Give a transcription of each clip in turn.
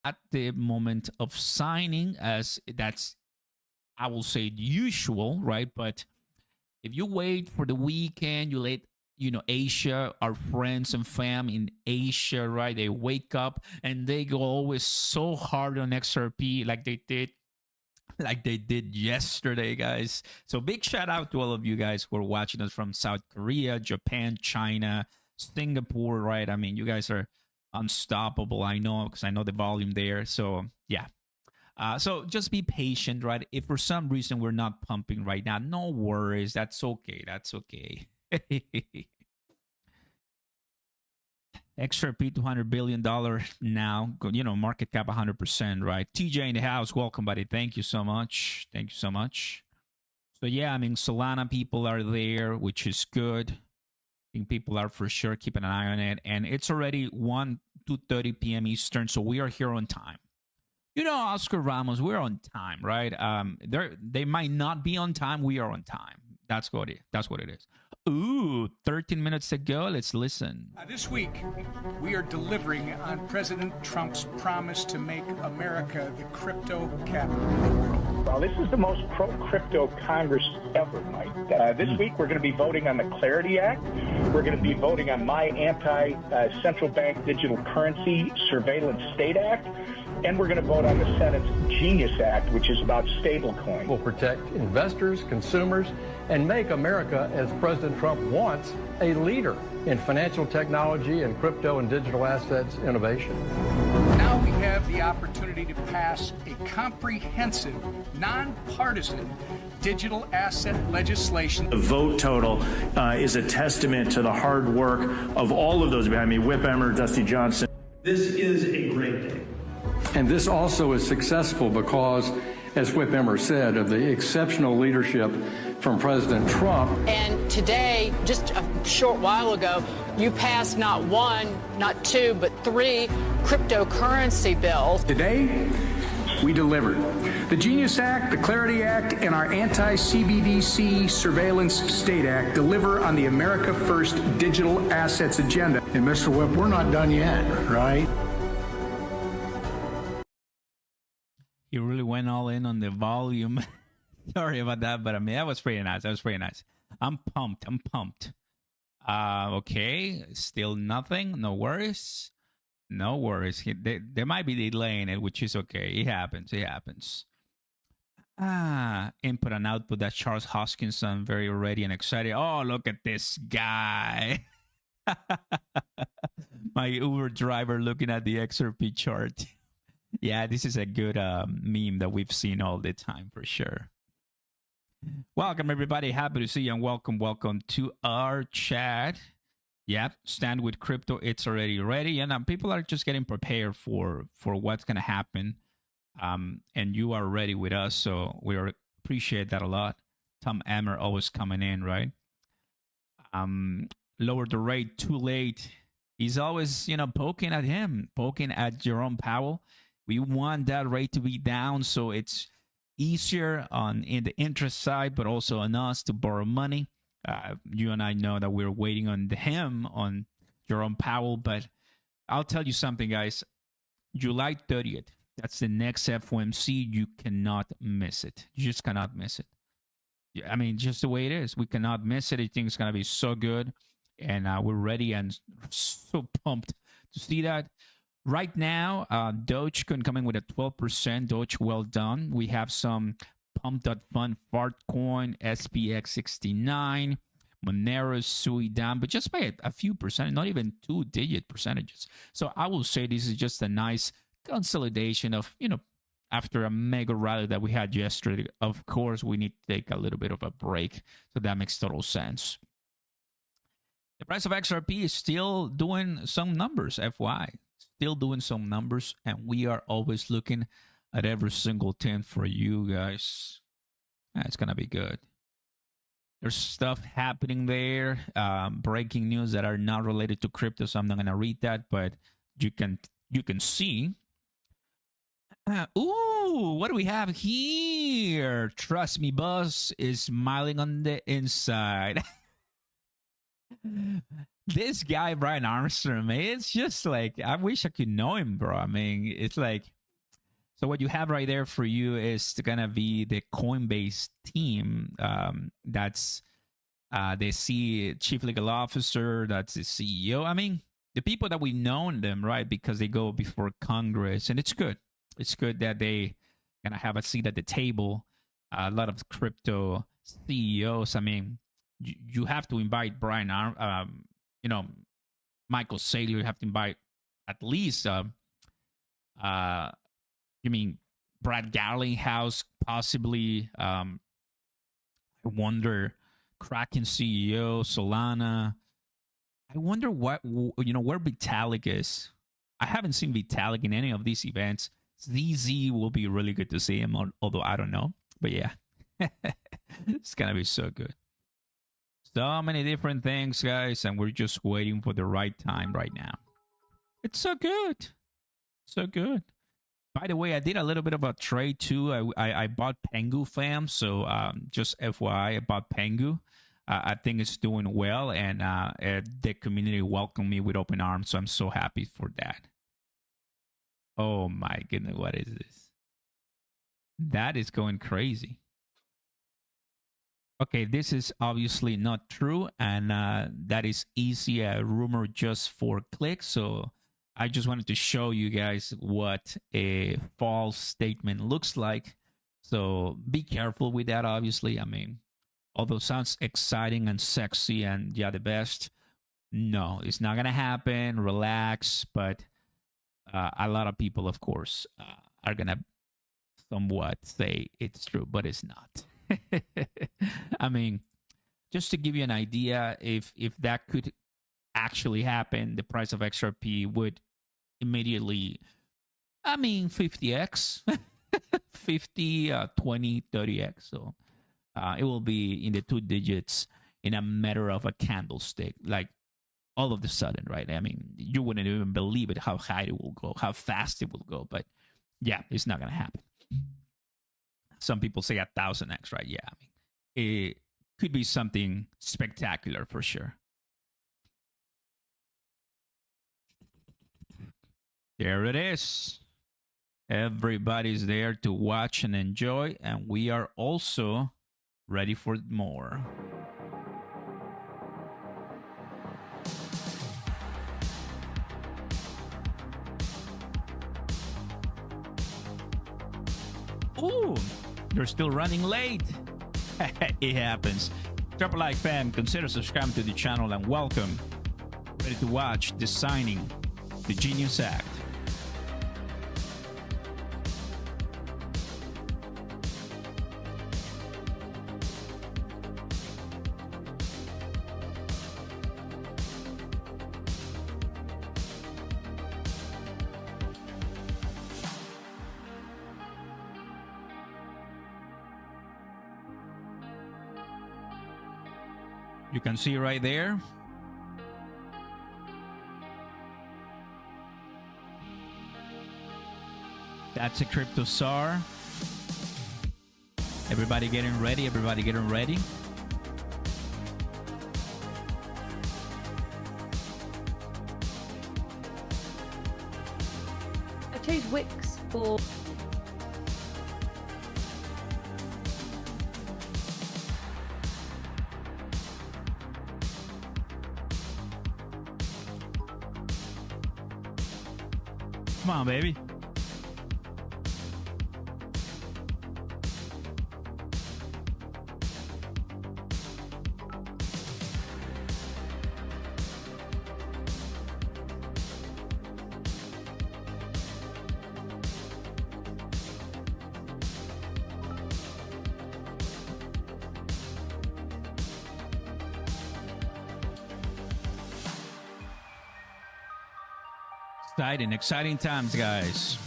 at the moment of signing, as that's, I will say, usual, right? But if you wait for the weekend, you let Asia, our friends and fam in Asia, right? They wake up and they go always so hard on XRP like they did yesterday, guys. So big shout out to all of you guys who are watching us from South Korea, Japan, China, Singapore, right? I mean, you guys are unstoppable. I know, because I know the volume there. So yeah. So just be patient, right? If for some reason we're not pumping right now, no worries. That's okay. That's okay. XRP $200 billion now, market cap 100%, right? TJ in the house, welcome, buddy. Thank you so much. Thank you so much. So yeah, I mean, Solana people are there, which is good. I think people are for sure keeping an eye on it. And it's already 2:30 p.m. Eastern, so we are here on time. Oscar Ramos, we're on time, right? They might not be on time. We are on time. That's what it is. Ooh, 13 minutes to go. Let's listen. This week, we are delivering on President Trump's promise to make America the crypto capital of the world. Well, this is the most pro-crypto Congress ever, Mike. This week, we're going to be voting on the Clarity Act. We're going to be voting on my anti-central bank digital currency surveillance state act. And we're going to vote on the Senate's Genius Act, which is about stablecoin. Will protect investors, consumers, and make America, as President Trump wants, a leader in financial technology and crypto and digital assets innovation. Now we have the opportunity to pass a comprehensive, nonpartisan digital asset legislation. The vote total is a testament to the hard work of all of those behind me, Whip Emmer, Dusty Johnson. This is a great day. And this also is successful because, as Whip Emmer said, of the exceptional leadership from President Trump. And today, just a short while ago, you passed not one, not two, but three cryptocurrency bills. Today, we delivered the Genius Act, the Clarity Act, and our anti-CBDC Surveillance State Act deliver on the America First digital assets agenda. And Mr. Whip, we're not done yet, right? He really went all in on the volume. Sorry about that, but I mean, that was pretty nice. I'm pumped. Okay, still nothing. No worries. There might be delay in it, which is okay. It happens. Input and output. That Charles Hoskinson, very ready and excited. Oh, look at this guy. My Uber driver looking at the XRP chart. Yeah, this is a good meme that we've seen all the time for sure. Welcome, everybody. Happy to see you, and welcome to our chat. Yep, Stand with Crypto. It's already ready, and people are just getting prepared for what's going to happen. And you are ready with us, so we appreciate that a lot. Tom Emmer always coming in, right? Lower the rate too late. He's always, poking at Jerome Powell. We want that rate to be down, so it's easier in the interest side, but also on us to borrow money. You and I know that we're waiting on Jerome Powell, but I'll tell you something, guys. July 30th, that's the next FOMC. You cannot miss it. You just cannot miss it. I mean, just the way it is. We cannot miss it. I think it's going to be so good, and we're ready and so pumped to see that. Right now, Dogecoin coming with a 12%. Doge, well done. We have some Pump.Fun, Fartcoin, SPX69, Monero, Sui down, but just by a few percent, not even 2-digit percentages. So I will say this is just a nice consolidation of, after a mega rally that we had yesterday. Of course, we need to take a little bit of a break. So that makes total sense. The price of XRP is still doing some numbers, FY. Still doing some numbers, and we are always looking at every single thing for you guys. It's gonna be good. There's stuff happening there, breaking news that are not related to crypto, so I'm not gonna read that, but you can see. Ooh, what do we have here? Trust me, boss is smiling on the inside. This guy, Brian Armstrong, man, it's just like, I wish I could know him, bro. I mean, it's like, so what you have right there for you is gonna be the Coinbase team. That's the chief legal officer. That's the CEO. I mean, the people that we've known them, right? Because they go before Congress, and it's good. It's good that they gonna have a seat at the table. A lot of crypto CEOs. I mean, you have to invite Brian Michael Saylor. You have to invite at least you mean Brad Garlinghouse, possibly. I wonder, Kraken CEO Solana. I wonder where Vitalik is. I haven't seen Vitalik in any of these events. ZZ will be really good to see him, although I don't know. But yeah, it's gonna be so good. So many different things, guys, and we're just waiting for the right time right now. It's so good. So good. By the way, I did a little bit of a trade too. I bought Pengu fam, so just FYI, I bought Pengu. I think it's doing well, and the community welcomed me with open arms, so I'm so happy for that. Oh my goodness, what is this? That is going crazy. Okay, this is obviously not true, and that is easy a rumor just for clicks. So I just wanted to show you guys what a false statement looks like. So be careful with that, obviously. I mean, although it sounds exciting and sexy and yeah, the best, no, it's not going to happen. Relax. But a lot of people, of course, are going to somewhat say it's true, but it's not. I mean, just to give you an idea, if that could actually happen, the price of XRP would immediately, 50x, 50, 20, 30x. So it will be in the 2 digits in a matter of a candlestick, like all of a sudden, right? I mean, you wouldn't even believe it, how high it will go, how fast it will go. But yeah, it's not going to happen. Some people say 1,000x, right? Yeah, I mean, it could be something spectacular for sure. There it is. Everybody's there to watch and enjoy, and we are also ready for more. Ooh, you're still running late. It happens. Drop a like, fam. Consider subscribing to the channel, and welcome. Ready to watch the signing, the Genius Act. You can see right there. That's a crypto SAR. Everybody getting ready. Everybody getting ready. I chose Wix for... Come on, baby. Exciting times, guys.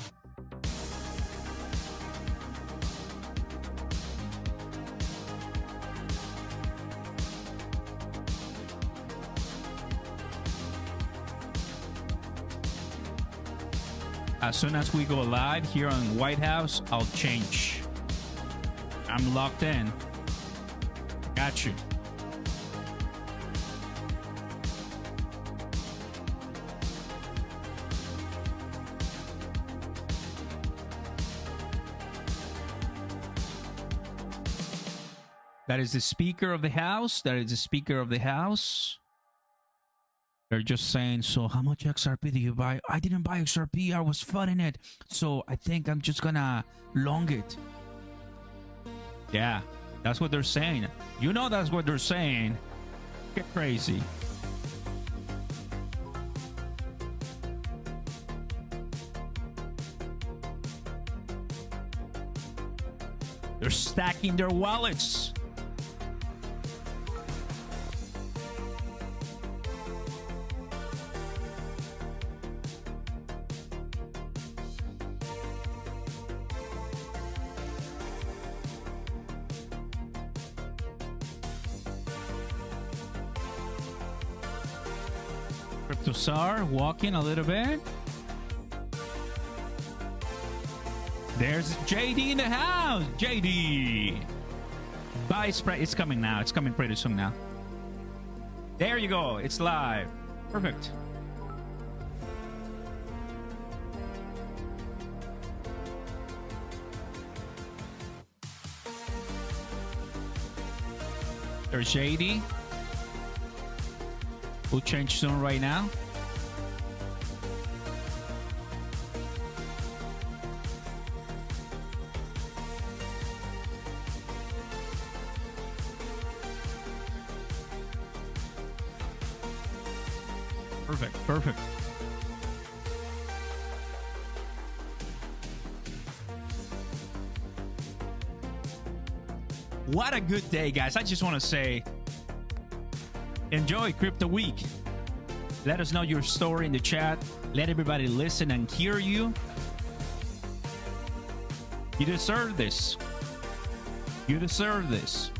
As soon as we go live here on White House, I'll change. I'm locked in. Got you. That is the Speaker of the House. That is the Speaker of the House. They're just saying, so how much XRP did you buy? I didn't buy XRP. I was funding it. So I think I'm just gonna long it. Yeah, that's what they're saying. You know that's what they're saying. Get crazy. They're stacking their wallets. CryptoSar walking a little bit. There's JD in the house. JD. Buy spread. It's coming now. It's coming pretty soon now. There you go. It's live. Perfect. There's JD. We'll change soon right now. Perfect, perfect. What a good day, guys. I just want to say, enjoy Crypto Week. Let us know your story in the chat. Let everybody listen and hear you. You deserve this. You deserve this.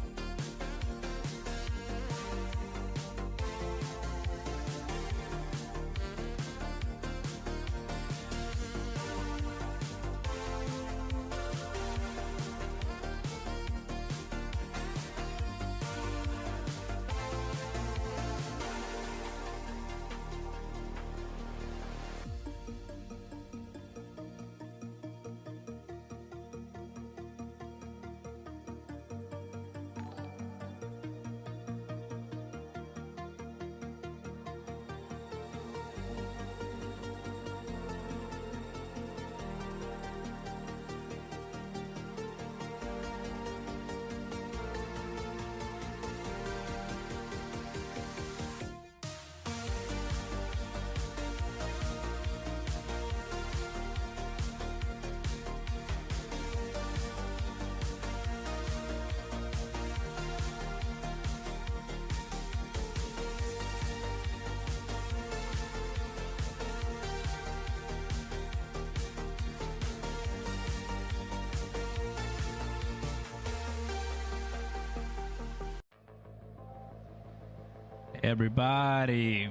Everybody.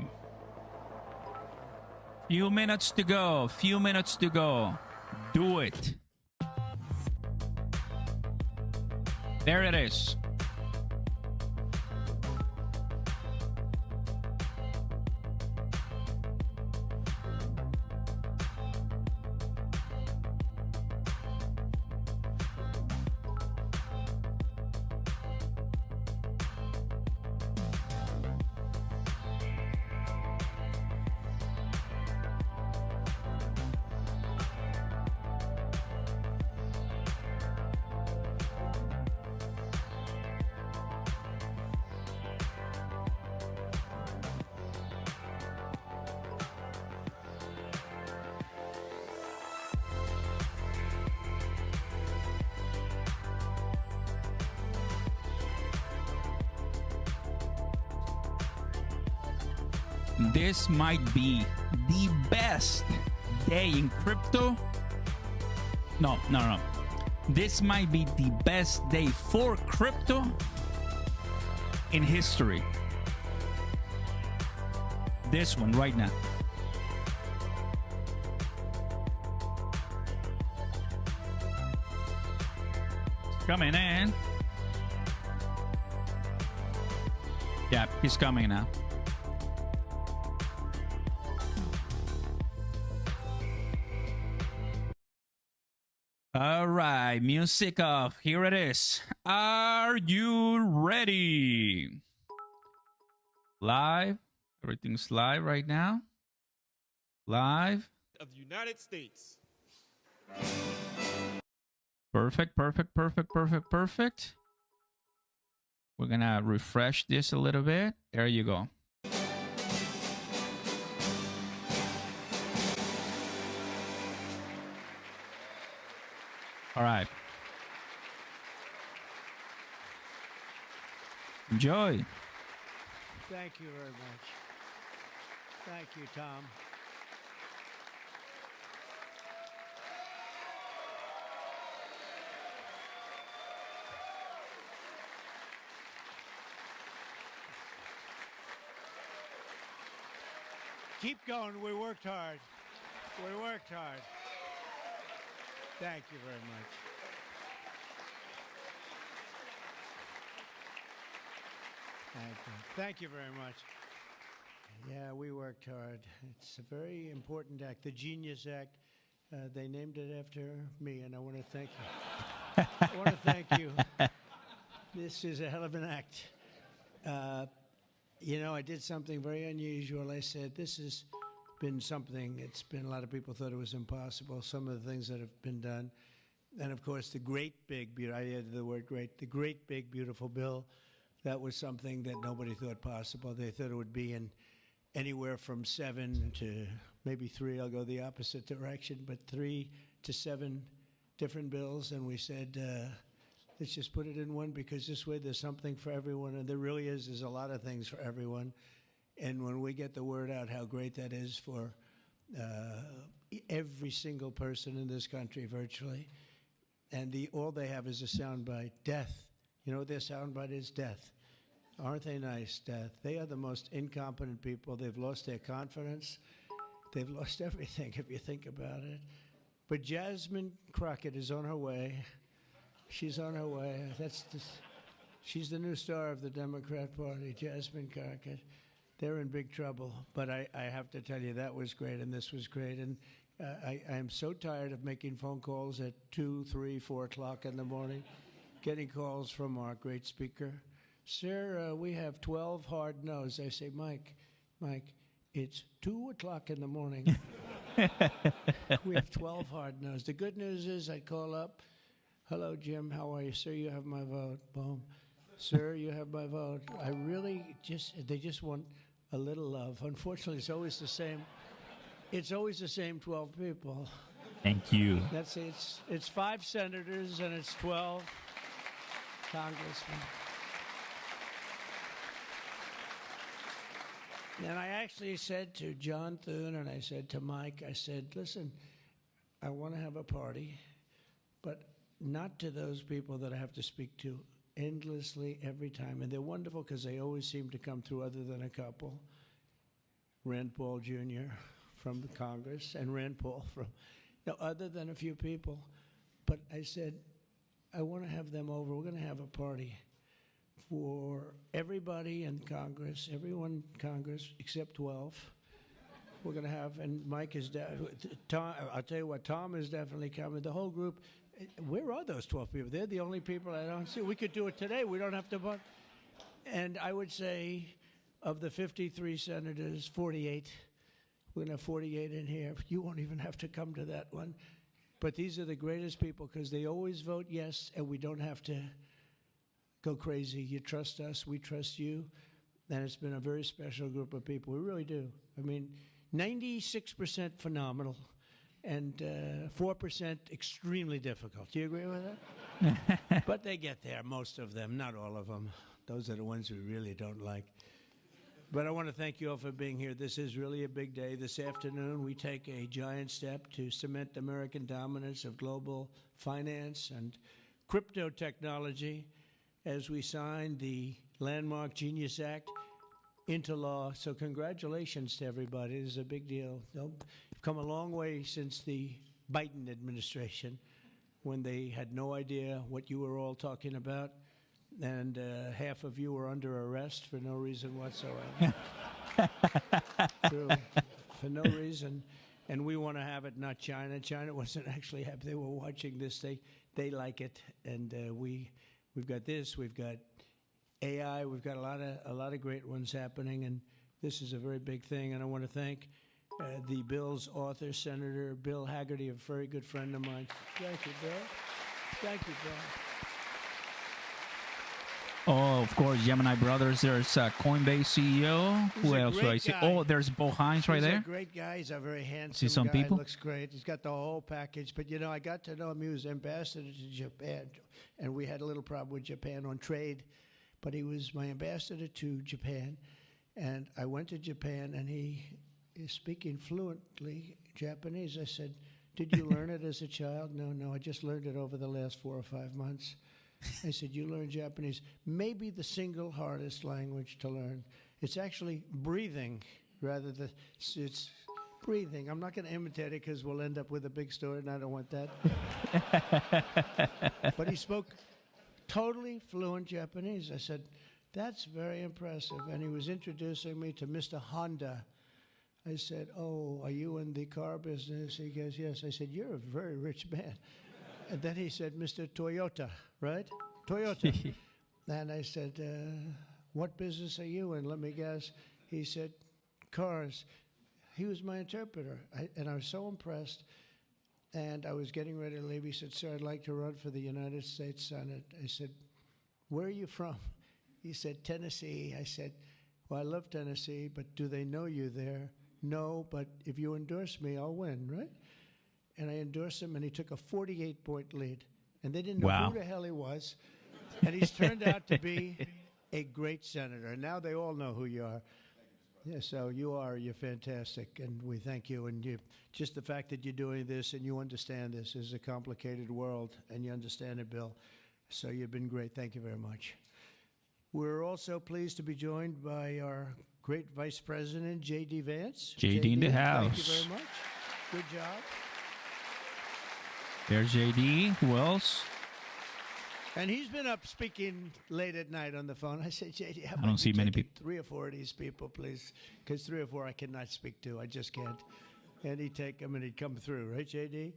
Few minutes to go. Few minutes to go. Do it. There it is. This might be the best day in crypto. No. This might be the best day for crypto in history. This one right now. It's coming in. Yeah, he's coming now. All right, music off. Here it is. Are you ready? Live. Everything's live right now. Live. Of the United States. Perfect, perfect, perfect, perfect, perfect. We're going to refresh this a little bit. There you go. All right. Enjoy. Thank you very much. Thank you, Tom. Keep going. We worked hard. We worked hard. Thank you very much. Thank you very much. Yeah, we worked hard. It's a very important act, the Genius Act. They named it after me, and I want to thank you. I want to thank you. This is a hell of an act. You know, I did something very unusual. I said, this has been something, it's been, a lot of people thought it was impossible, some of the things that have been done. And of course, the great big, I added the word great, the great big beautiful bill, that was something that nobody thought possible. They thought it would be in anywhere from 7 to maybe 3, I'll go the opposite direction, but 3 to 7 different bills. And we said, let's just put it in one, because this way there's something for everyone. And there really is. There's a lot of things for everyone. And when we get the word out how great that is for every single person in this country, virtually, and all they have is a soundbite, death. You know what their soundbite is? Death. Aren't they nice, death? They are the most incompetent people. They've lost their confidence. They've lost everything, if you think about it. But Jasmine Crockett is on her way. She's on her way. She's the new star of the Democrat Party, Jasmine Crockett. They're in big trouble. But I have to tell you, that was great, and this was great. And I am so tired of making phone calls at 2, 3, 4 o'clock in the morning, getting calls from our great speaker. Sir, we have 12 hard no's. I say, Mike, it's 2 o'clock in the morning. We have 12 hard no's. The good news is I call up. Hello, Jim. How are you? Sir, you have my vote. Boom. Sir, you have my vote. I really they just want a little love. Unfortunately, it's always the same. It's always the same 12 people. Thank you. That's it. It's 5 senators and it's 12 congressmen. And I actually said to John Thune and I said to Mike, I said, listen, I want to have a party, but not to those people that I have to speak to endlessly every time. And they're wonderful because they always seem to come through, other than a couple. Rand Paul Jr. from the Congress and Rand Paul from, other than a few people. But I said, I want to have them over. We're going to have a party for everybody in Congress, everyone in Congress except 12. We're going to have, and Mike is, Tom, I'll tell you what, Tom is definitely coming. The whole group. Where are those 12 people? They're the only people I don't see. We could do it today. We don't have to vote. And I would say of the 53 senators, 48, we're going to have 48 in here. You won't even have to come to that one. But these are the greatest people because they always vote yes, and we don't have to go crazy. You trust us. We trust you. And it's been a very special group of people. We really do. I mean, 96% phenomenal. And 4% extremely difficult. Do you agree with that? But they get there, most of them, not all of them. Those are the ones we really don't like. But I want to thank you all for being here. This is really a big day. This afternoon, we take a giant step to cement American dominance of global finance and crypto technology as we sign the landmark Genius Act into law. So congratulations to everybody. This is a big deal. You've come a long way since the Biden administration, when they had no idea what you were all talking about, and half of you were under arrest for no reason whatsoever. True. For no reason. And we want to have it, not China. China wasn't actually happy. They were watching this. They like it, and we've got this. We've got AI. We've got a lot of great ones happening, and this is a very big thing. And I want to thank the bill's author, Senator Bill Haggerty, a very good friend of mine. Thank you, Bill. Thank you, Bill. Oh, of course, Gemini Brothers. There's Coinbase CEO. Who else do I see? Oh, there's Bo Hines right there. He's a great guy. He's a very handsome see some guy. people? Looks great. He's got the whole package. But, you know, I got to know him. He was ambassador to Japan. And we had a little problem with Japan on trade. But he was my ambassador to Japan. And I went to Japan, and he is speaking fluently Japanese. I said, did you learn it as a child? No, I just learned it over the last 4 or 5 months. I said, you learn Japanese. Maybe the single hardest language to learn. It's actually breathing rather than, it's breathing. I'm not going to imitate it because we'll end up with a big story, and I don't want that. But he spoke totally fluent Japanese. I said, that's very impressive. And he was introducing me to Mr. Honda. I said, oh, are you in the car business? He goes, yes. I said, you're a very rich man. And then he said, Mr. Toyota, right? Toyota. And I said, what business are you in? Let me guess. He said, cars. He was my interpreter. And I was so impressed. And I was getting ready to leave. He said, sir, I'd like to run for the United States Senate. I said, where are you from? He said, Tennessee. I said, well, I love Tennessee, but do they know you there? No, but if you endorse me, I'll win, right? And I endorsed him, and he took a 48-point lead. And they didn't know who the hell he was. And he's turned out to be a great senator. And now they all know who you are. Yeah, so you're fantastic, and we thank you. And just the fact that you're doing this and you understand this is a complicated world, and you understand it, Bill. So you've been great. Thank you very much. We're also pleased to be joined by our great Vice President, J.D. Vance. J.D. in the house. Thank you very much. Good job. There's J.D. Who else? And he's been up speaking late at night on the phone. I said, J.D., I don't see many people. 3 or 4 of these people, please. Because 3 or 4 I cannot speak to. I just can't. And he'd take them and he'd come through. Right, J.D.?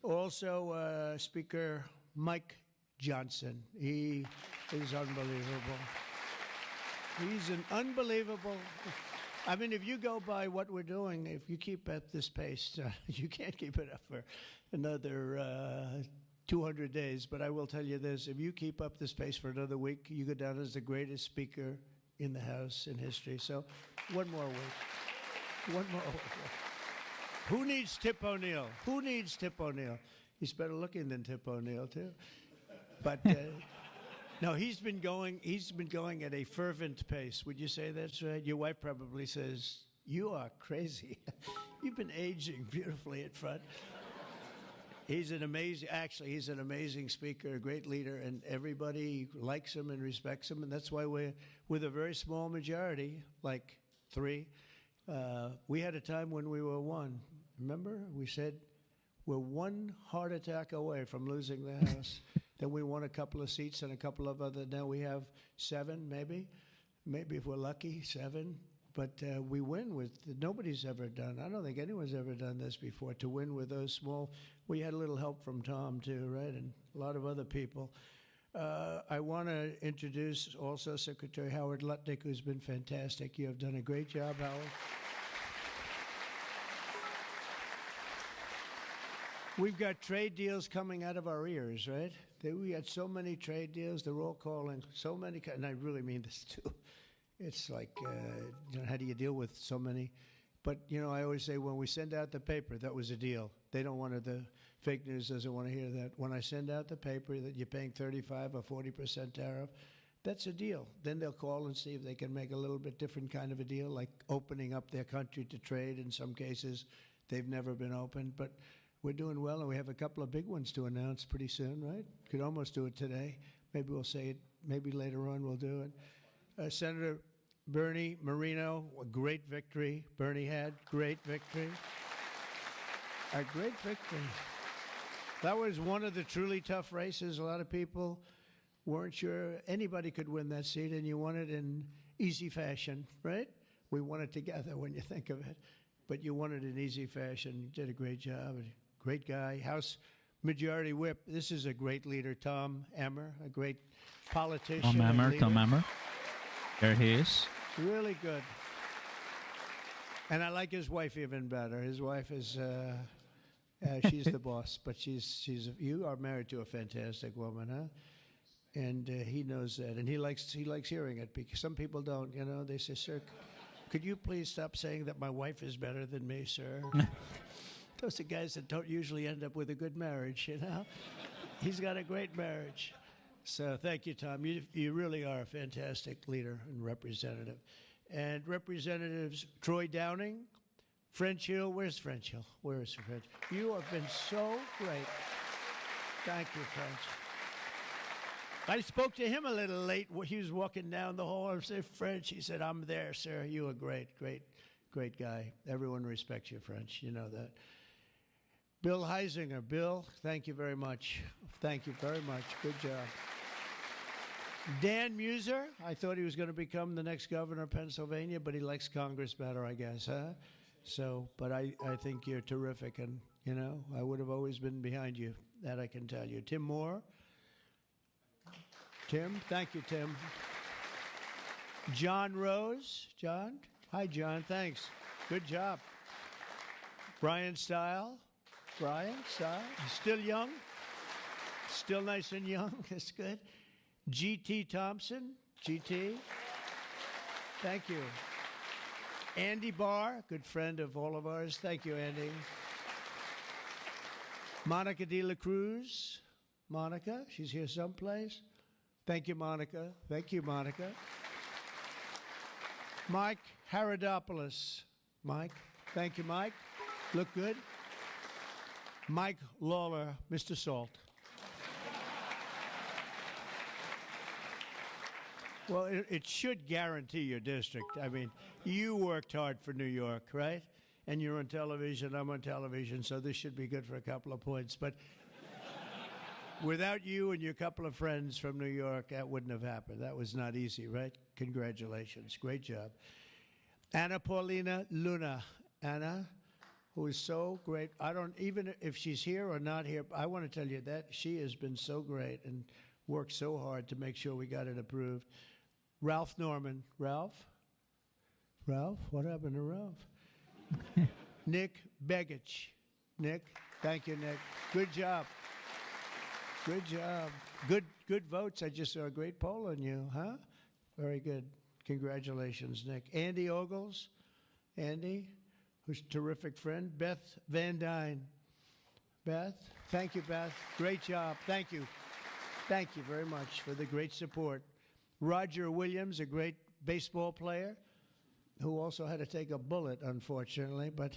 Also, Speaker Mike Johnson. He is unbelievable. He's an unbelievable... I mean, if you go by what we're doing, if you keep at this pace, you can't keep it up for another 200 days. But I will tell you this, if you keep up this pace for another week, you go down as the greatest speaker in the House in history. So one more week. One more week. Who needs Tip O'Neill? Who needs Tip O'Neill? He's better looking than Tip O'Neill, too. But... no, he's been going at a fervent pace. Would you say that's right? Your wife probably says, you are crazy. You've been aging beautifully at front. He's an amazing speaker, a great leader, and everybody likes him and respects him, and that's why we're with a very small majority, like 3. We had a time when we were 1. Remember? We said we're 1 heart attack away from losing the House. Then we won a couple of seats and a couple of other. Now we have 7, maybe if we're lucky, 7. But we win with nobody's ever done. I don't think anyone's ever done this before. To win with those small. We had a little help from Tom too, right, and a lot of other people. I want to introduce also Secretary Howard Lutnick, who's been fantastic. You have done a great job, Howard. We've got trade deals coming out of our ears, right? We had so many trade deals. They're all calling so many, and I really mean this too. It's like, how do you deal with so many? But, I always say when we send out the paper, that was a deal. They don't want the fake news doesn't want to hear that. When I send out the paper that you're paying 35 or 40% tariff, that's a deal. Then they'll call and see if they can make a little bit different kind of a deal, like opening up their country to trade. In some cases, they've never been opened, but we're doing well, and we have a couple of big ones to announce pretty soon, right? Could almost do it today. Maybe we'll say it. Maybe later on we'll do it. Senator Bernie Moreno, a great victory. Bernie had great victory. A great victory. That was one of the truly tough races. A lot of people weren't sure anybody could win that seat, and you won it in easy fashion, right? We won it together when you think of it. but you won it in easy fashion. You did a great job. Great guy. House Majority Whip. This is a great leader, Tom Emmer, a great politician. Tom Emmer. There he is. Really good. And I like his wife even better. His wife is, she's the boss, but you are married to a fantastic woman, huh? And he knows that, and he likes hearing it, because some people don't. You know, they say, "Sir, could you please stop saying that my wife is better than me, sir?" Those are guys that don't usually end up with a good marriage. You know, he's got a great marriage. So thank you, Tom. You really are a fantastic leader and representative. And Representatives Troy Downing, French Hill. Where's French Hill? Where is French? You have been so great. Thank you, French. I spoke to him a little late. He was walking down the hall. I said, "French." He said, "I'm there, sir. You are great, great, great guy. Everyone respects you, French. You know that." Bill Heisinger. Bill, thank you very much. Thank you very much. Good job. Dan Muser, I thought he was going to become the next governor of Pennsylvania, but he likes Congress better, I guess, huh? So, but I think you're terrific, and, you know, I would have always been behind you. That I can tell you. Tim Moore. Tim, thank you, Tim. John Rose. John? Hi, John, thanks. Good job. Brian Stile. Brian Stile. Still young? Still nice and young. That's good. G.T. Thompson. G.T. Thank you. Andy Barr, good friend of all of ours. Thank you, Andy. Monica de la Cruz. Monica, she's here someplace. Thank you, Monica. Thank you, Monica. Mike Haradopoulos. Mike. Thank you, Mike. Look good. Mike Lawler, Mr. Salt. Well, it should guarantee your district. I mean, you worked hard for New York, right? And you're on television, I'm on television, so this should be good for a couple of points. But without you and your couple of friends from New York, that wouldn't have happened. That was not easy, right? Congratulations. Great job. Anna Paulina Luna. Anna, who is so great. I don't, even if she's here or not here, I want to tell you that she has been so great and worked so hard to make sure we got it approved. Ralph Norman. Ralph? Ralph? What happened to Ralph? Nick Begich. Nick, thank you, Nick. Good job. Good job. Good votes. I just saw a great poll on you, huh? Very good. Congratulations, Nick. Andy Ogles. Andy, who's a terrific friend. Beth Van Dyne. Beth, thank you, Beth. Great job. Thank you. Thank you very much for the great support. Roger Williams, a great baseball player who also had to take a bullet, unfortunately, but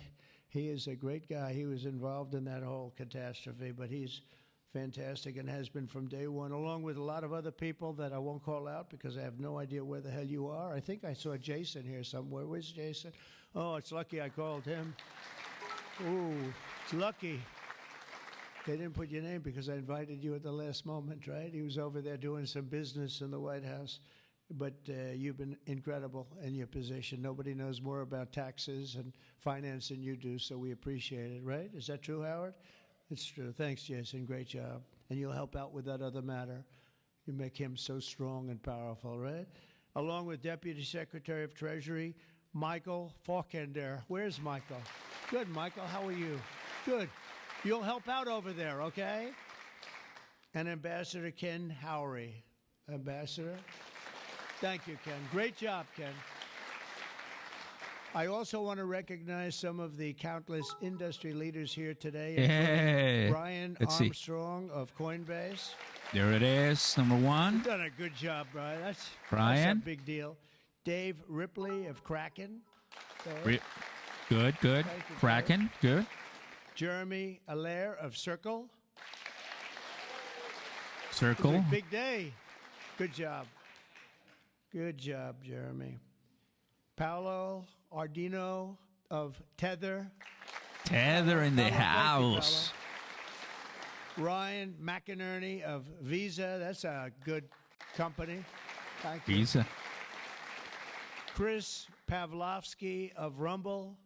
he is a great guy. He was involved in that whole catastrophe, but he's fantastic and has been from day one, along with a lot of other people that I won't call out because I have no idea where the hell you are. I think I saw Jason here somewhere. Where's Jason? Oh, it's lucky I called him. Ooh, it's lucky. They didn't put your name because I invited you at the last moment, right? He was over there doing some business in the White House. But you've been incredible in your position. Nobody knows more about taxes and finance than you do, so we appreciate it, right? Is that true, Howard? It's true. Thanks, Jason. Great job. And you'll help out with that other matter. You make him so strong and powerful, right? Along with Deputy Secretary of Treasury, Michael Faulkender. Where's Michael? Good, Michael. How are you? Good. You'll help out over there, okay? And Ambassador Ken Howry. Ambassador? Thank you, Ken. Great job, Ken. I also want to recognize some of the countless industry leaders here today. Hey, Brian Armstrong of Coinbase. There it is, number one. You've done a good job, Brian. That's a big deal. Dave Ripley of Kraken. Good. Kraken, good. Jeremy Allaire of Circle. Circle. Big day. Good job. Good job, Jeremy. Paolo Ardino of Tether. Tether in the house. Ryan McInerney of Visa. That's a good company. Thank you. Visa. Chris Pavlovsky of Rumble.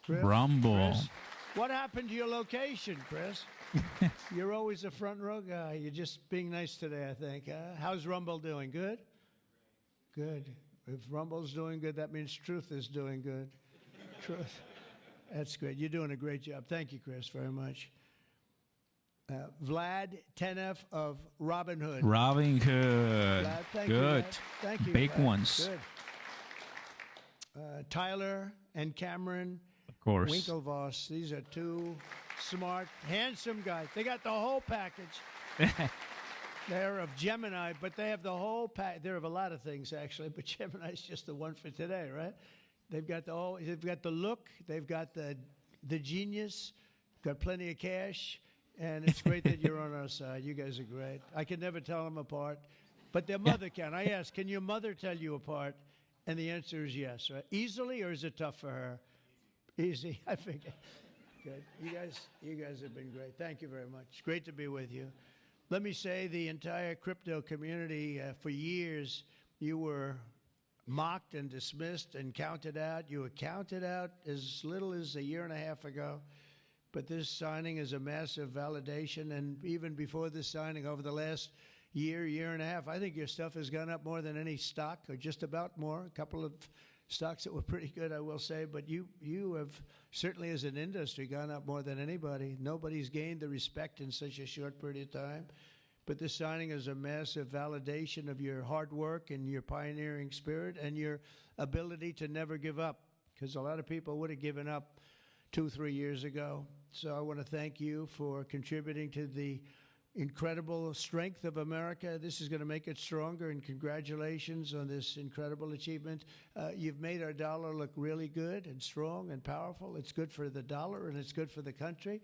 Rumble. Chris, what happened to your location, Chris? You're always a front row guy. You're just being nice today, I think. How's Rumble doing? Good? Good. If Rumble's doing good, that means Truth is doing good. Truth. That's great. You're doing a great job. Thank you, Chris, very much. Vlad Tenev of Robin Hood. Robin Hood. Vlad, thank good. You, Vlad. Thank you. Big Vlad. ones. Good. Tyler and Cameron. Of course. Winklevoss. These are two smart, handsome guys. They got the whole package. They're of Gemini, but they have the whole pack. They're of a lot of things, actually, but Gemini's just the one for today, right? They've got they've got the look, they've got the genius, got plenty of cash, and it's great that you're on our side. You guys are great. I can never tell them apart, but their mother can. I asked, can your mother tell you apart? And the answer is yes, right? Easily, or is it tough for her? Easy, I figure. Good. You guys have been great. Thank you very much. Great to be with you. Let me say the entire crypto community, for years, you were mocked and dismissed and counted out. You were counted out as little as a year and a half ago. But this signing is a massive validation. And even before this signing, over the last year and a half, I think your stuff has gone up more than any stock, or just about more. A couple of stocks that were pretty good, I will say, but you have certainly as an industry gone up more than anybody. Nobody's gained the respect in such a short period of time. But this signing is a massive validation of your hard work and your pioneering spirit and your ability to never give up, because a lot of people would have given up 2-3 years ago. So I want to thank you for contributing to the incredible strength of America. This is going to make it stronger, and congratulations on this incredible achievement. You've made our dollar look really good and strong and powerful. It's good for the dollar, and it's good for the country,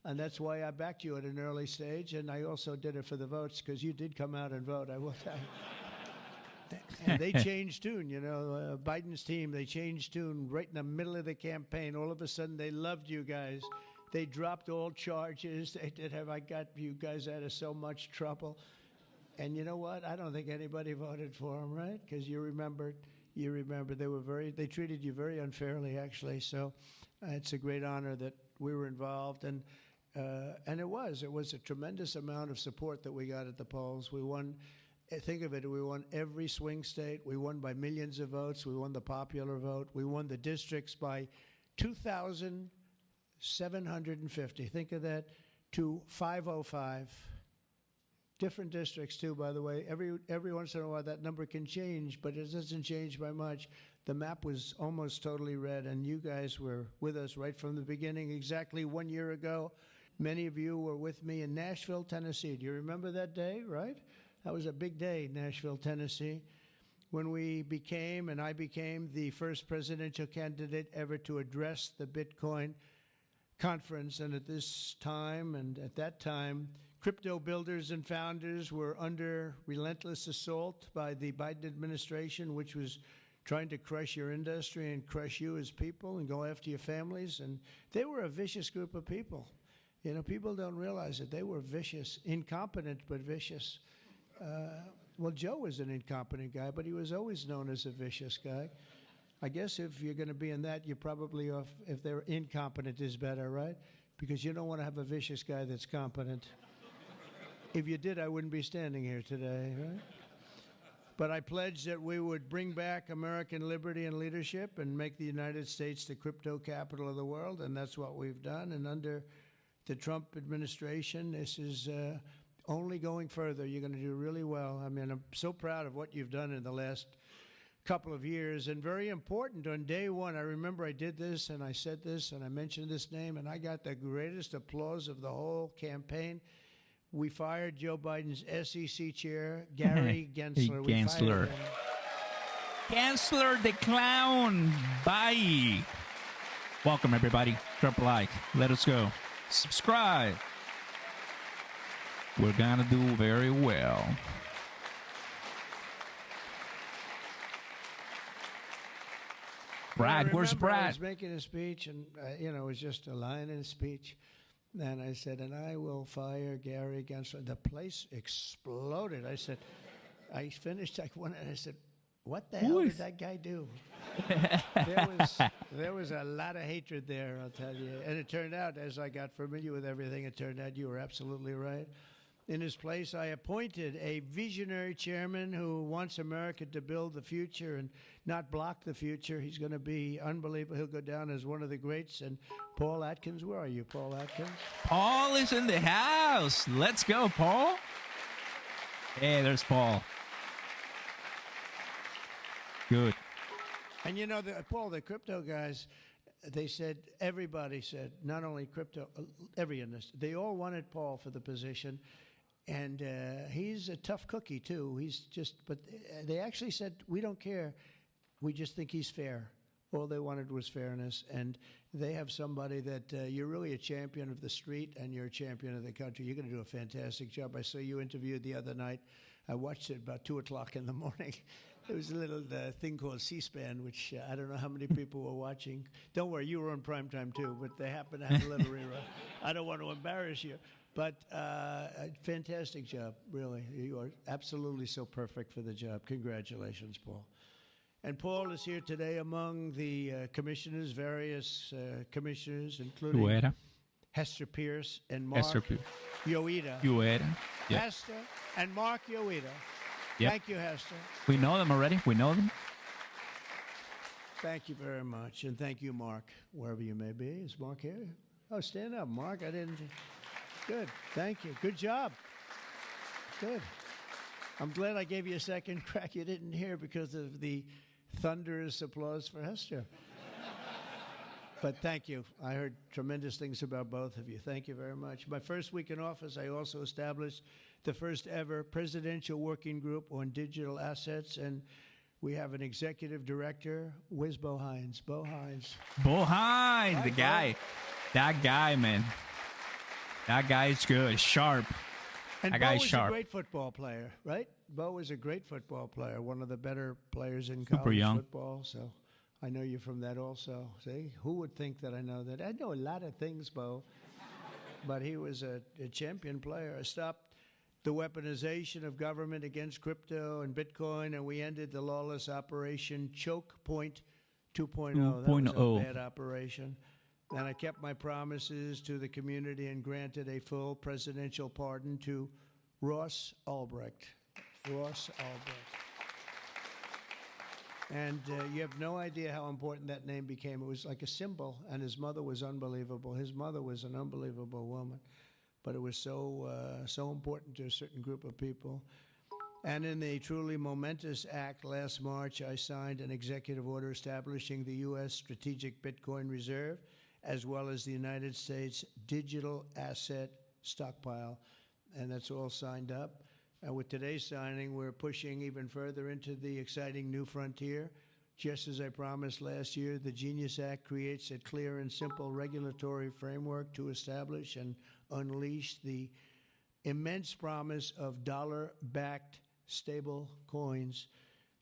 and that's why I backed you at an early stage, and I also did it for the votes, because you did come out and vote, I will tell you. And they changed tune, you know, Biden's team, they changed tune right in the middle of the campaign. All of a sudden, they loved you guys. They dropped all charges. They did have, I got you guys out of so much trouble. And you know what? I don't think anybody voted for them, right? Because you remember they treated you very unfairly, actually. So it's a great honor that we were involved. And it was a tremendous amount of support that we got at the polls. We won, think of it, we won every swing state. We won by millions of votes. We won the popular vote. We won the districts by 2,750. Think of that, to 505. Different districts, too, by the way. Every once in a while, that number can change, but it doesn't change by much. The map was almost totally red, and you guys were with us right from the beginning. Exactly 1 year ago, many of you were with me in Nashville, Tennessee. Do you remember that day, right? That was a big day, Nashville, Tennessee, when I became the first presidential candidate ever to address the Bitcoin conference. And at this time and at that time, crypto builders and founders were under relentless assault by the Biden administration, which was trying to crush your industry and crush you as people and go after your families. And they were a vicious group of people. You know, people don't realize it. They were vicious, incompetent, but vicious. Well, Joe was an incompetent guy, but he was always known as a vicious guy. I guess if you're going to be in that, you're probably off. If they're incompetent is better, right? Because you don't want to have a vicious guy that's competent. If you did, I wouldn't be standing here today, right? But I pledged that we would bring back American liberty and leadership and make the United States the crypto capital of the world, and that's what we've done. And under the Trump administration, this is only going further. You're going to do really well. I mean, I'm so proud of what you've done in the last couple of years. And very important, on day one, I remember I did this and I said this and I mentioned this name, and I got the greatest applause of the whole campaign. We fired Joe Biden's SEC chair, Gary Gensler. Gensler the clown. Bye. Welcome, everybody. Drop a like. Let us go. Subscribe. We're going to do very well. Brad, where's Brad? I was making a speech, and, it was just a line in a speech. And I said, and I will fire Gary Gensler. The place exploded. I said, I finished like one, and I said, what the hell did that guy do? There was a lot of hatred there, I'll tell you. And it turned out, as I got familiar with everything, it turned out you were absolutely right. In his place, I appointed a visionary chairman who wants America to build the future and not block the future. He's going to be unbelievable. He'll go down as one of the greats. And Paul Atkins, where are you, Paul Atkins? Paul is in the house. Let's go, Paul. Hey, there's Paul. Good. And you know, Paul, the crypto guys, they said, everybody said, not only crypto, every industry, they all wanted Paul for the position. And he's a tough cookie, too. But they actually said, we don't care. We just think he's fair. All they wanted was fairness. And they have somebody that you're really a champion of the street and you're a champion of the country. You're going to do a fantastic job. I saw you interviewed the other night. I watched it about 2 o'clock in the morning. There was a little thing called C-SPAN, which I don't know how many people were watching. Don't worry, you were on primetime too, but they happen to have a little rerun. I don't want to embarrass you. But a fantastic job, really. You are absolutely so perfect for the job. Congratulations, Paul. And Paul is here today among the commissioners, various commissioners, including Hester Pierce and Mark Yoida. Yep. Hester and Mark Yoida. Yep. Thank you, Hester. We know them already. We know them. Thank you very much. And thank you, Mark, wherever you may be. Is Mark here? Oh, stand up, Mark. I didn't. Good. Thank you. Good job. Good. I'm glad I gave you a second crack you didn't hear because of the thunderous applause for Hester. But thank you. I heard tremendous things about both of you. Thank you very much. My first week in office, I also established the first ever presidential working group on digital assets, and we have an executive director. Where's Bo Hines? Bo Hines. Bo Hines, the guy. Bo. That guy, man. That guy is good. Sharp. And that Bo guy's was sharp. a great football player, right? Bo was a great football player, one of the better players in college Super young. football. So I know you from that also. See, who would think that I know that? I know a lot of things, Bo. But he was a champion player. I stopped the weaponization of government against crypto and Bitcoin, and we ended the lawless operation Choke Point 2.0. That was a bad operation. And I kept my promises to the community and granted a full presidential pardon to Ross Ulbricht. Ross Ulbricht. And you have no idea how important that name became. It was like a symbol, and his mother was unbelievable. His mother was an unbelievable woman, but it was so important to a certain group of people. And in the truly momentous act last March, I signed an executive order establishing the U.S. Strategic Bitcoin Reserve, as well as the United States Digital Asset Stockpile, and that's all signed up. And with today's signing, we're pushing even further into the exciting new frontier. Just as I promised last year, the Genius Act creates a clear and simple regulatory framework to establish and unleash the immense promise of dollar-backed stable coins.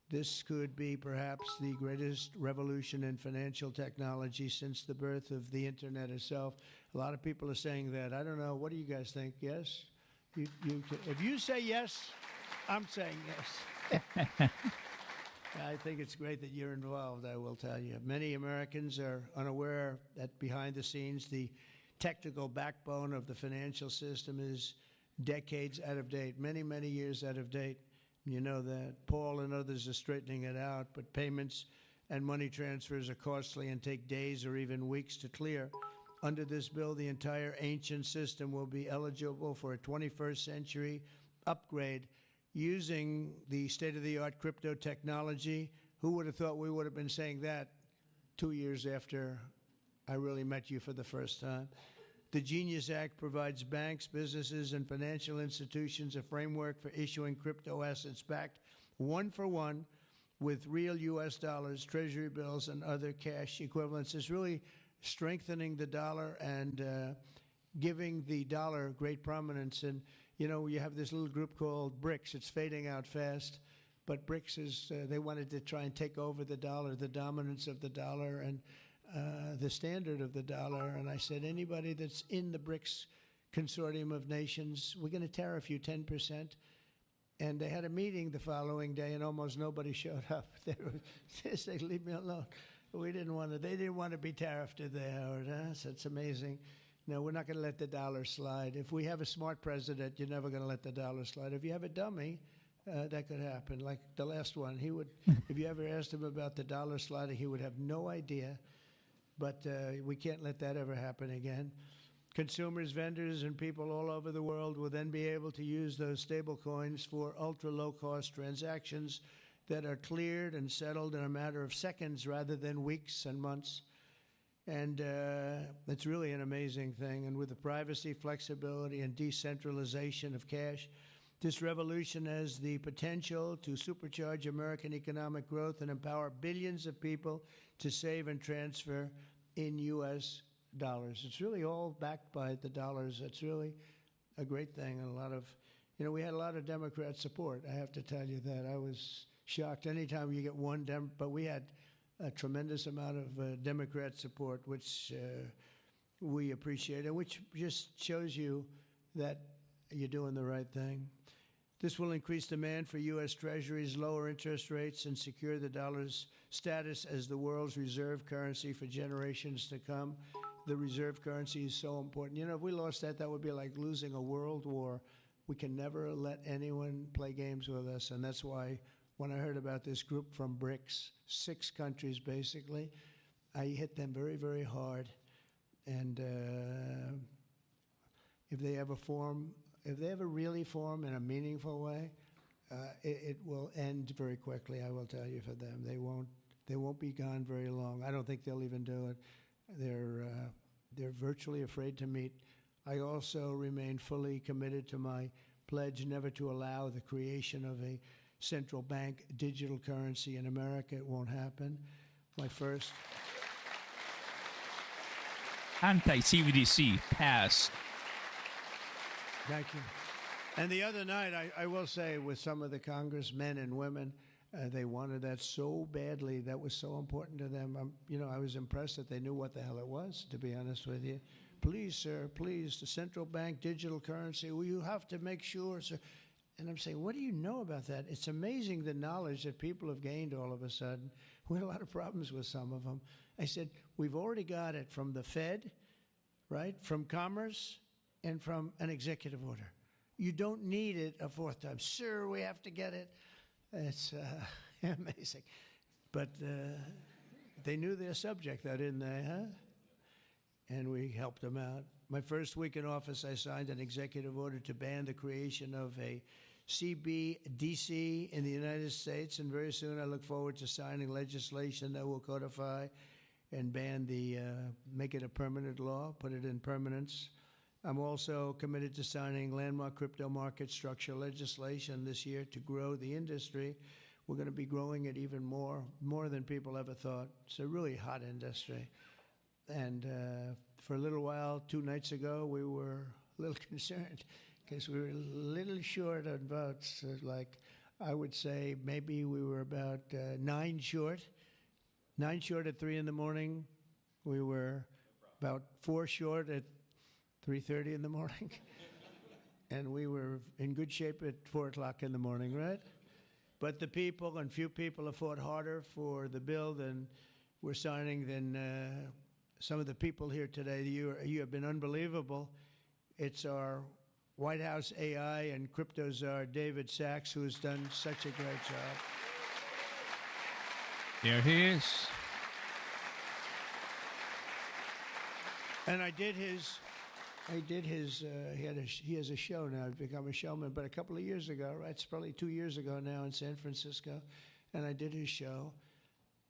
This could be perhaps the greatest revolution in financial technology since the birth of the Internet itself. A lot of people are saying that. I don't know. What do you guys think? Yes? If you say yes, I'm saying yes. I think it's great that you're involved, I will tell you. Many Americans are unaware that behind the scenes, the technical backbone of the financial system is decades out of date, many, many years out of date. You know that. Paul and others are straightening it out, but payments and money transfers are costly and take days or even weeks to clear. Under this bill, the entire ancient system will be eligible for a 21st century upgrade using the state-of-the-art crypto technology. Who would have thought we would have been saying that 2 years after I really met you for the first time? The Genius Act provides banks, businesses, and financial institutions a framework for issuing crypto assets backed one-for-one with real U.S. dollars, treasury bills, and other cash equivalents. It's really strengthening the dollar and giving the dollar great prominence. And, you know, you have this little group called BRICS. It's fading out fast. But BRICS is, they wanted to try and take over the dollar, the dominance of the dollar, and the standard of the dollar. And I said, anybody that's in the BRICS consortium of nations, we're going to tariff you 10%. And they had a meeting the following day, and almost nobody showed up. They said, leave me alone. They didn't want to be tariffed, did they, Howard? Huh? So it's amazing. No, we're not going to let the dollar slide. If we have a smart president, you're never going to let the dollar slide. If you have a dummy, that could happen. Like the last one, he would. If you ever asked him about the dollar sliding, he would have no idea. But we can't let that ever happen again. Consumers, vendors, and people all over the world will then be able to use those stable coins for ultra-low-cost transactions that are cleared and settled in a matter of seconds rather than weeks and months. And it's really an amazing thing. And with the privacy, flexibility, and decentralization of cash, this revolution has the potential to supercharge American economic growth and empower billions of people to save and transfer in U.S. dollars. It's really all backed by the dollars. It's really a great thing. And a lot of, we had a lot of Democrat support. I have to tell you that. I was shocked anytime you get one but we had a tremendous amount of Democrat support, which we appreciate, and which just shows you that you're doing the right thing. This will increase demand for U.S. Treasuries, lower interest rates, and secure the dollar's status as the world's reserve currency for generations to come. The reserve currency is so important. If we lost that, that would be like losing a world war. We can never let anyone play games with us, and that's why when I heard about this group from BRICS, 6 countries basically, I hit them very, very hard. And if they ever really form in a meaningful way, it will end very quickly, I will tell you, for them. They won't be gone very long. I don't think they'll even do it. They're virtually afraid to meet. I also remain fully committed to my pledge never to allow the creation of a central bank digital currency in America. It won't happen. My first anti-CBDC passed. Thank you. And the other night, I will say, with some of the congressmen and women, they wanted that so badly. That was so important to them. I was impressed that they knew what the hell it was, to be honest with you. Please, sir, please, the central bank digital currency. Well, you have to make sure, sir. And I'm saying, what do you know about that? It's amazing the knowledge that people have gained all of a sudden. We had a lot of problems with some of them. I said, we've already got it from the Fed, right, from Commerce, and from an executive order. You don't need it a fourth time. Sir, we have to get it. It's amazing. But they knew their subject, though, didn't they, huh? And we helped them out. My first week in office, I signed an executive order to ban the creation of a CBDC in the United States, and very soon I look forward to signing legislation that will codify and ban make it a permanent law, put it in permanence. I'm also committed to signing landmark crypto market structure legislation this year to grow the industry. We're going to be growing it even more than people ever thought. It's a really hot industry. And for a little while, 2 nights ago, we were a little concerned because we were a little short on votes. Like, I would say maybe we were about 9 short. 9 short at 3 in the morning. We were about 4 short at 3:30 in the morning. And we were in good shape at 4 o'clock in the morning, right? But the people, and few people, have fought harder for the bill than we're signing than some of the people here today. You have been unbelievable. It's our White House AI and crypto czar, David Sachs, who has done such a great job. There he is. And he has a show now. He's become a showman. But a couple of years ago, right? It's probably 2 years ago now in San Francisco. And I did his show.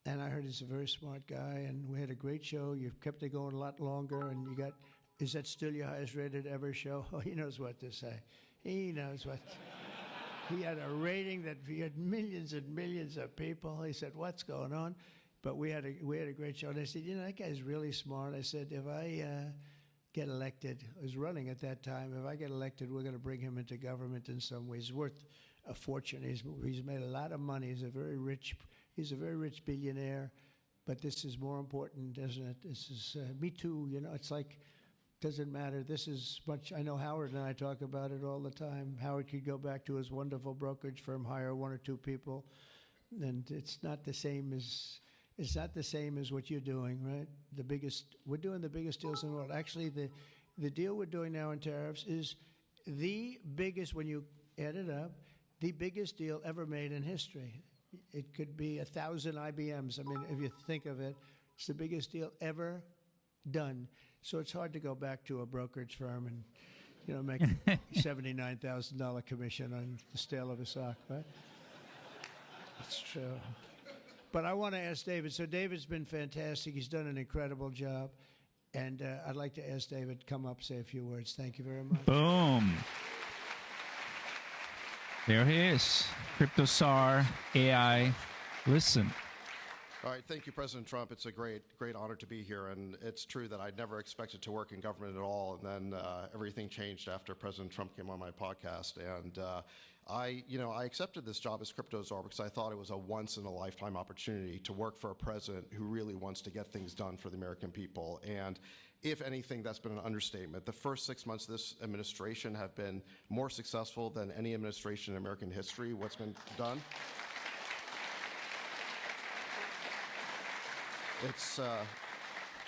And I heard he's a very smart guy. And we had a great show. You kept it going a lot longer. And is that still your highest rated ever show? Oh, he knows what to say. He knows what. He had a rating that he had millions and millions of people. He said, what's going on? But we had a great show. And I said, that guy's really smart. I said, if I get elected, I was running at that time, if I get elected, we're going to bring him into government in some ways. He's worth a fortune. He's made a lot of money. He's a very rich billionaire. But this is more important, isn't it? This is Me Too. It's like doesn't matter. This is much. I know Howard and I talk about it all the time. Howard could go back to his wonderful brokerage firm, hire one or two people, and it's not the same as what you're doing, right? We're doing the biggest deals in the world. Actually, the deal we're doing now in tariffs is the biggest, when you add it up, the biggest deal ever made in history. It could be 1,000 IBMs. I mean, if you think of it, it's the biggest deal ever done. So it's hard to go back to a brokerage firm and, make $79,000 commission on the sale of a stock, right? That's true. But I want to ask David. So David's been fantastic. He's done an incredible job. And I'd like to ask David to come up, say a few words. Thank you very much. Boom. There he is. Crypto czar, AI. Listen. All right. Thank you, President Trump. It's a great honor to be here. And it's true that I never expected to work in government at all. And then everything changed after President Trump came on my podcast. And I accepted this job as crypto czar because I thought it was a once-in-a-lifetime opportunity to work for a president who really wants to get things done for the American people. And if anything, that's been an understatement. The first 6 months of this administration have been more successful than any administration in American history. What's been done?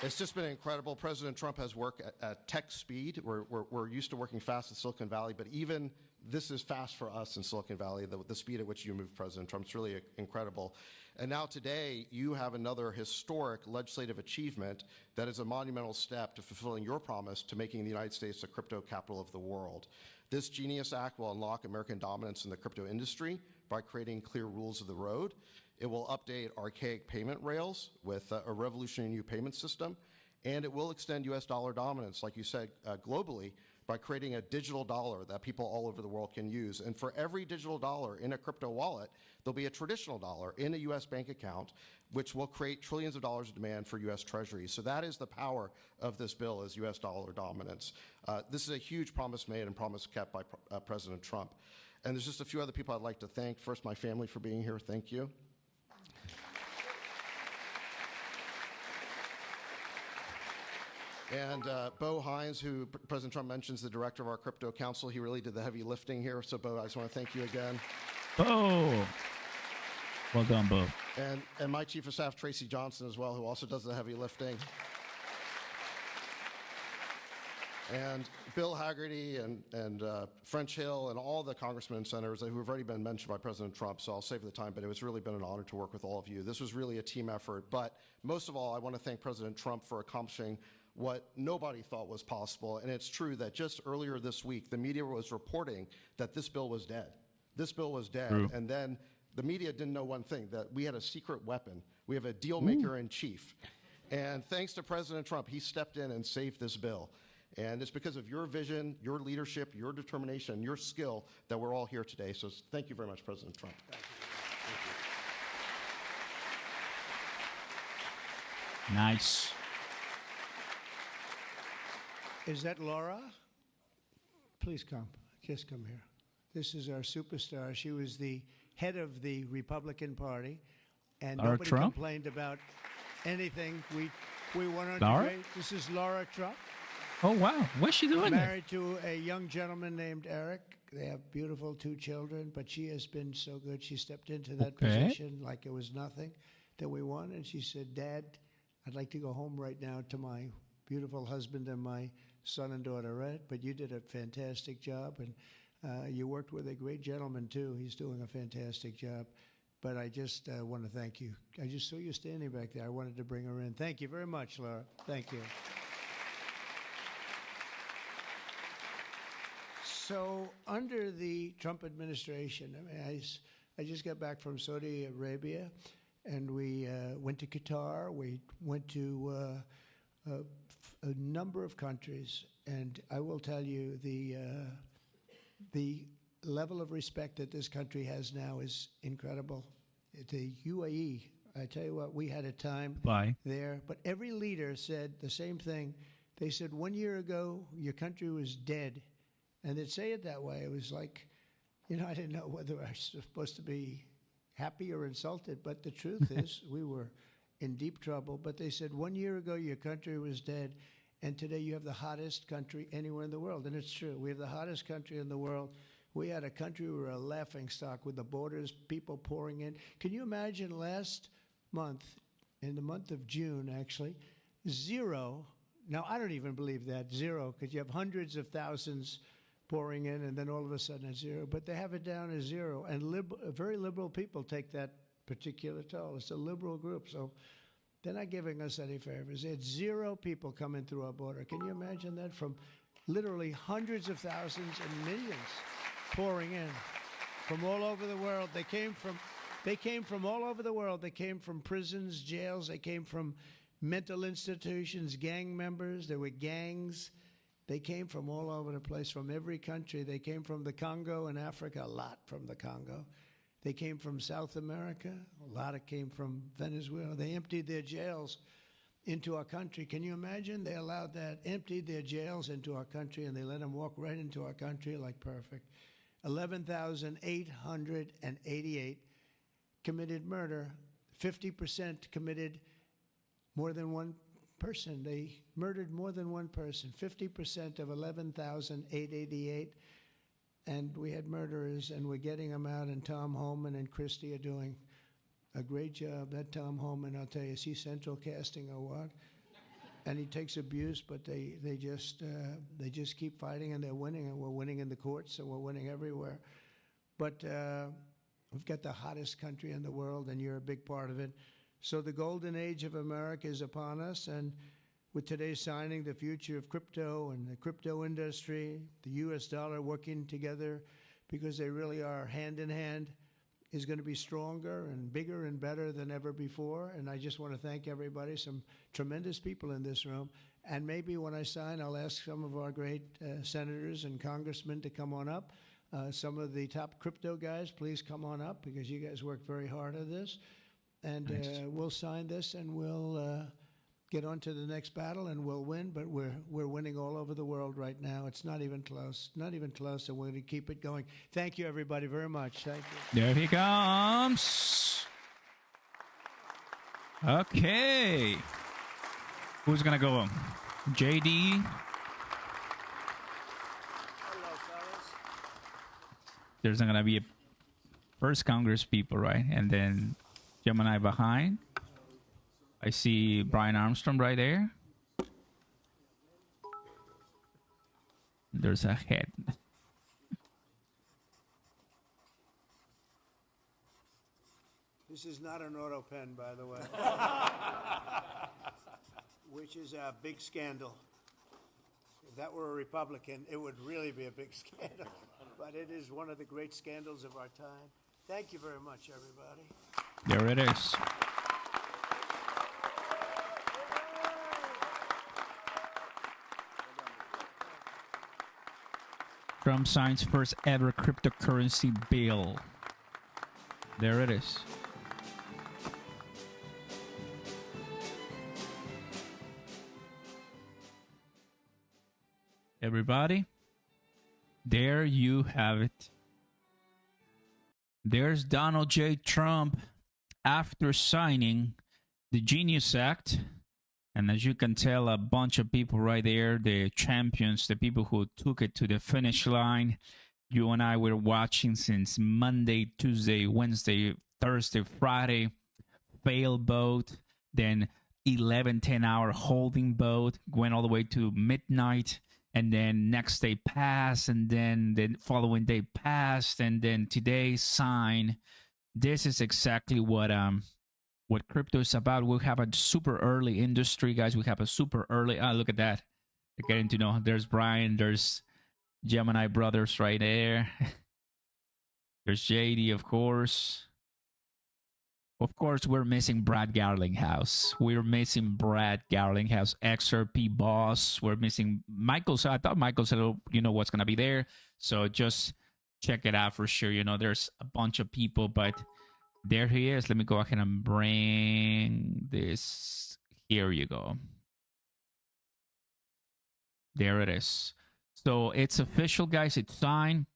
It's just been incredible. President Trump has worked at tech speed. We're used to working fast in Silicon Valley, but even this is fast for us in Silicon Valley, the speed at which you move, President Trump. It's really incredible. And now today, you have another historic legislative achievement that is a monumental step to fulfilling your promise to making the United States the crypto capital of the world. This Genius Act will unlock American dominance in the crypto industry by creating clear rules of the road. It will update archaic payment rails with a revolutionary new payment system, and it will extend U.S. dollar dominance, like you said, globally, by creating a digital dollar that people all over the world can use. And for every digital dollar in a crypto wallet, there'll be a traditional dollar in a U.S. bank account, which will create trillions of dollars of demand for U.S. Treasuries. So that is the power of this bill, is U.S. dollar dominance. This is a huge promise made and promise kept by President Trump. And there's just a few other people I'd like to thank. First, my family for being here. Thank you. And Bo Hines, who President Trump mentions, the director of our crypto council, he really did the heavy lifting here. So, Bo, I just want to thank you again. Bo. Well done, Bo. And my chief of staff, Tracy Johnson, as well, who also does the heavy lifting. And Bill Hagerty and French Hill and all the congressmen and senators who have already been mentioned by President Trump, so I'll save the time, but it was really been an honor to work with all of you. This was really a team effort, but most of all, I want to thank President Trump for accomplishing what nobody thought was possible, and it's true that just earlier this week, the media was reporting that this bill was dead. This bill was dead, and then the media didn't know one thing, that we had a secret weapon. We have a deal maker in chief, and thanks to President Trump, he stepped in and saved this bill. And it's because of your vision, your leadership, your determination, your skill that we're all here today. So thank you very much, President Trump. Thank you. Nice. Is that Laura? Please come. Just come here. This is our superstar. She was the head of the Republican Party, and Laura nobody Trump? complained about anything. We went on Laura? to great. This is Laura Trump. Oh, wow. What's she doing there? Married to a young gentleman named Eric. They have beautiful 2 children, but she has been so good. She stepped into that position like it was nothing that we won, and she said, Dad, I'd like to go home right now to my beautiful husband and my son and daughter, right? But you did a fantastic job, and you worked with a great gentleman, too. He's doing a fantastic job. But I just want to thank you. I just saw you standing back there. I wanted to bring her in. Thank you very much, Laura. Thank you. So under the Trump administration, I mean, I just got back from Saudi Arabia, and we went to Qatar. We went to a number of countries, and I will tell you the level of respect that this country has now is incredible. The UAE, I tell you what, we had a time there, but every leader said the same thing. They said 1 year ago, your country was dead. And they'd say it that way. It was like, I didn't know whether I was supposed to be happy or insulted. But the truth is, we were in deep trouble. But they said 1 year ago, your country was dead. And today you have the hottest country anywhere in the world. And it's true. We have the hottest country in the world. We had a country, we were a laughing stock with the borders, people pouring in. Can you imagine last month, in the month of June, actually, zero. Now, I don't even believe that, zero, because you have hundreds of thousands pouring in, and then all of a sudden it's zero. But they have it down as zero. And very liberal people take that particular toll. It's a liberal group, so they're not giving us any favors. It's zero people coming through our border. Can you imagine that? From literally hundreds of thousands and millions pouring in from all over the world. They came from all over the world. They came from prisons, jails. They came from mental institutions, gang members. There were gangs. They came from all over the place, from every country. They came from the Congo in Africa, a lot from the Congo. They came from South America. A lot came from Venezuela. They emptied their jails into our country. Can you imagine? They allowed that, emptied their jails into our country, and they let them walk right into our country like perfect. 11,888 committed murder. 50% committed more than one person. They murdered more than one person. 50% of 11,888. And we had murderers, and we're getting them out, and Tom Homan and Christie are doing a great job. That Tom Homan, I'll tell you, is he central casting or what? And he takes abuse, but they just keep fighting, and they're winning, and we're winning in the courts, and we're winning everywhere. But we've got the hottest country in the world, and you're a big part of it. So the golden age of America is upon us, and with today's signing, the future of crypto and the crypto industry, the U.S. dollar working together, because they really are hand in hand, is going to be stronger and bigger and better than ever before. And I just want to thank everybody, some tremendous people in this room. And maybe when I sign, I'll ask some of our great senators and congressmen to come on up. Some of the top crypto guys, please come on up, because you guys worked very hard at this. And we'll sign this, and we'll get on to the next battle, and we'll win. But we're winning all over the world right now. It's not even close, and we're going to keep it going. Thank you, everybody, very much. Thank you. There he comes. Okay. Who's going to go? JD? Hello, fellas. There's going to be a first Congress people, right? And then Gemini behind. I see Brian Armstrong right there. There's a head. This is not an auto pen, by the way, which is a big scandal. If that were a Republican, it would really be a big scandal. But it is one of the great scandals of our time. Thank you very much, everybody. There it is. Trump signs first ever cryptocurrency bill. There it is. Everybody, there you have it. There's Donald J. Trump after signing the Genius Act. And as you can tell, a bunch of people right there, the champions, the people who took it to the finish line. You and I were watching since Monday, Tuesday, Wednesday, Thursday, Friday, fail vote, then 11, 10-hour holding vote, went all the way to midnight, and then next day passed, and then the following day passed, and then today sign. This is exactly what crypto is about. We have a super early industry, guys. We have a super early. Look at that. They're getting to know. There's Brian. There's Gemini Brothers right there. There's JD, of course. Of course, we're missing Brad Garlinghouse. We're missing Brad Garlinghouse, XRP boss. We're missing Michael. So I thought Michael said, oh, you know what's going to be there. So just check it out for sure. You know, there's a bunch of people, but there he is. Let me go ahead and bring this. Here you go. There it is. So it's official, guys. It's signed.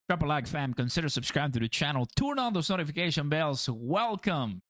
Drop a like, fam. Consider subscribing to the channel. Turn on those notification bells. Welcome.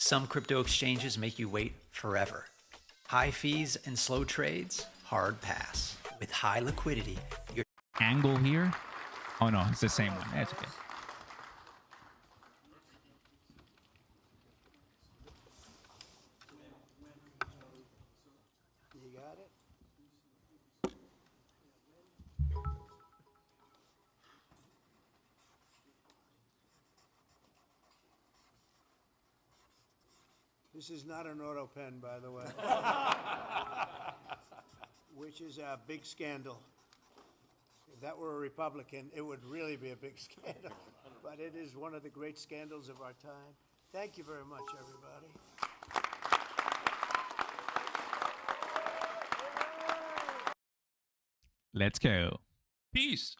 Some crypto exchanges make you wait forever. High fees and slow trades, hard pass. With high liquidity, your angle here. Oh no, it's the same one. That's okay. You got it? This is not an auto pen, by the way, which is a big scandal. If that were a Republican, it would really be a big scandal. But it is one of the great scandals of our time. Thank you very much, everybody. Let's go. Peace.